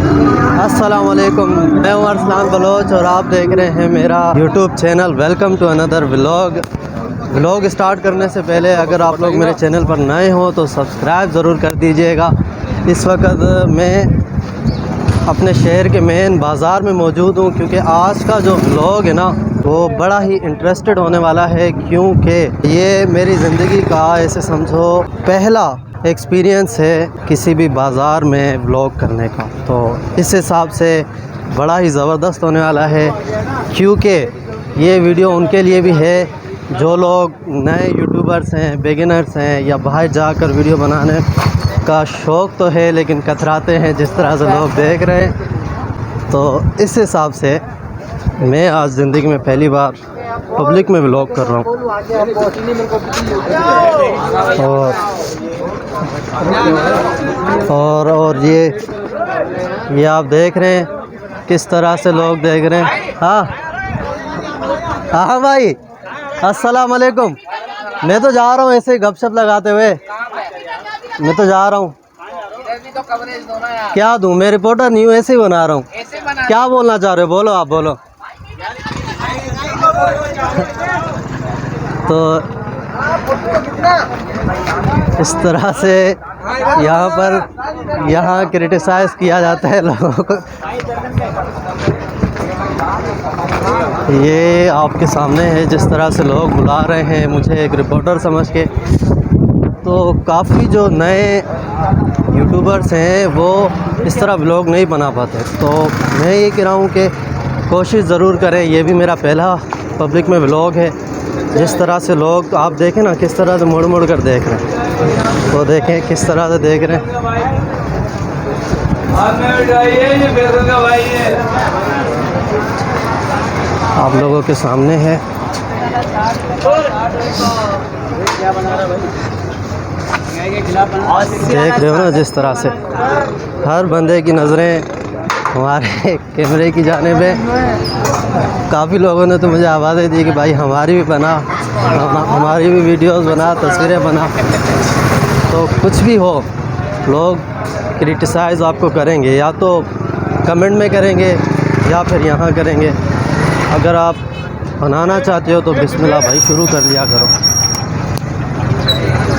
अस्सलाम वालेकुम, मैं हूं अरसलान बलोच और आप देख रहे हैं मेरा YouTube channel. Welcome to another vlog. Start करने से पहले अगर आप लोग मेरे चैनल पर नए हो तो सब्सक्राइब ज़रूर कर दीजिएगा। इस वक्त मैं अपने शहर के मेन बाज़ार में मौजूद हूं, क्योंकि आज का जो व्लॉग है ना वो बड़ा ही इंटरेस्टेड होने वाला है, क्योंकि ये मेरी ज़िंदगी का ऐसे समझो पहला एक्सपीरियंस है किसी भी बाज़ार में व्लॉग करने का। तो इस हिसाब से बड़ा ही ज़बरदस्त होने वाला है, क्योंकि ये वीडियो उनके लिए भी है जो लोग नए यूट्यूबर्स हैं, बिगिनर्स हैं, या बाहर जाकर वीडियो बनाने का शौक़ तो है लेकिन कतराते हैं जिस तरह से लोग देख रहे हैं। तो इस हिसाब से मैं आज ज़िंदगी में पहली बार पब्लिक में व्लॉग कर रहा हूँ। और ये आप देख रहे हैं किस तरह से लोग देख रहे हैं। हाँ भाई, अस्सलाम वालेकुम। मैं तो जा रहा हूँ ऐसे ही गपशप लगाते हुए, मैं तो जा रहा हूँ। क्या दूँ, मैं रिपोर्टर नहीं हूँ, ऐसे ही बना रहा हूँ। क्या बोलना चाह रहे हो, बोलो, आप बोलो। तो इस तरह से यहाँ क्रिटिसाइज़ किया जाता है लोगों को। ये आपके सामने है जिस तरह से लोग बुला रहे हैं मुझे एक रिपोर्टर समझ के। तो काफ़ी जो नए यूट्यूबर्स हैं वो इस तरह व्लॉग नहीं बना पाते, तो मैं ये कह रहा हूँ कि कोशिश ज़रूर करें। ये भी मेरा पहला पब्लिक में व्लॉग है। जिस तरह से लोग आप देखें ना किस तरह से मुड़ मुड़ कर देख रहे हैं, वो देखें किस तरह से देख रहे हैं। आप लोगों के सामने है, देख रहे हो ना जिस तरह से हर बंदे की नज़रें हमारे कैमरे की जानिब है। काफ़ी लोगों ने तो मुझे आवाज़ें दी कि भाई हमारी भी बना, हमारी भी वीडियोस बना, तस्वीरें बना। तो कुछ भी हो, लोग क्रिटिसाइज़ आपको करेंगे, या तो कमेंट में करेंगे या फिर यहाँ करेंगे। अगर आप बनाना चाहते हो तो बिस्मिल्लाह भाई शुरू कर लिया करो।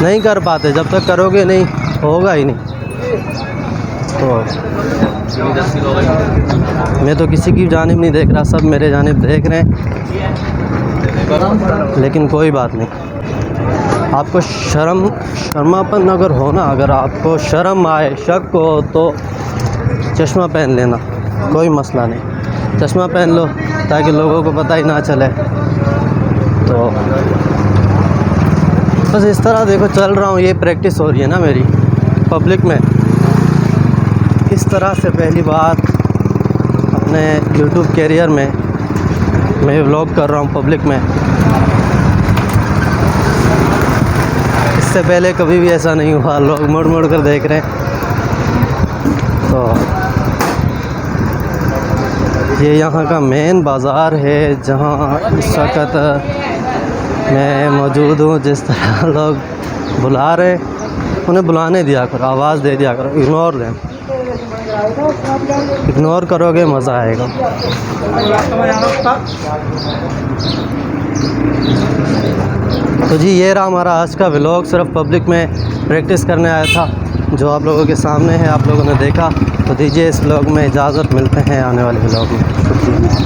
नहीं कर पाते, जब तक करोगे नहीं होगा ही नहीं। तो मैं तो किसी की जानिब नहीं देख रहा, सब मेरे जानिब देख रहे हैं, लेकिन कोई बात नहीं। आपको शर्मापन अगर हो ना, अगर आपको शर्म आए, शक हो, तो चश्मा पहन लेना, कोई मसला नहीं। चश्मा पहन लो ताकि लोगों को पता ही ना चले। तो बस इस तरह देखो चल रहा हूँ, ये प्रैक्टिस हो रही है ना मेरी पब्लिक में। इस तरह से पहली बार अपने यूट्यूब कैरियर में मैं व्लॉग कर रहा हूँ पब्लिक में। इससे पहले कभी भी ऐसा नहीं हुआ, लोग मुड़ मुड़ कर देख रहे हैं। तो ये यहाँ का मेन बाज़ार है जहाँ इस वक्त मैं मौजूद हूँ। जिस तरह लोग बुला रहे, उन्हें बुलाने दिया करो, आवाज़ दे दिया करो, इग्नोर दें। इग्नोर करोगे मज़ा आएगा। तो जी ये रहा हमारा आज का व्लॉग। सिर्फ पब्लिक में प्रैक्टिस करने आया था, जो आप लोगों के सामने है, आप लोगों ने देखा। तो दीजिए इस व्लॉग में इजाज़त, मिलते हैं आने वाले व्लॉग में। शुक्रिया।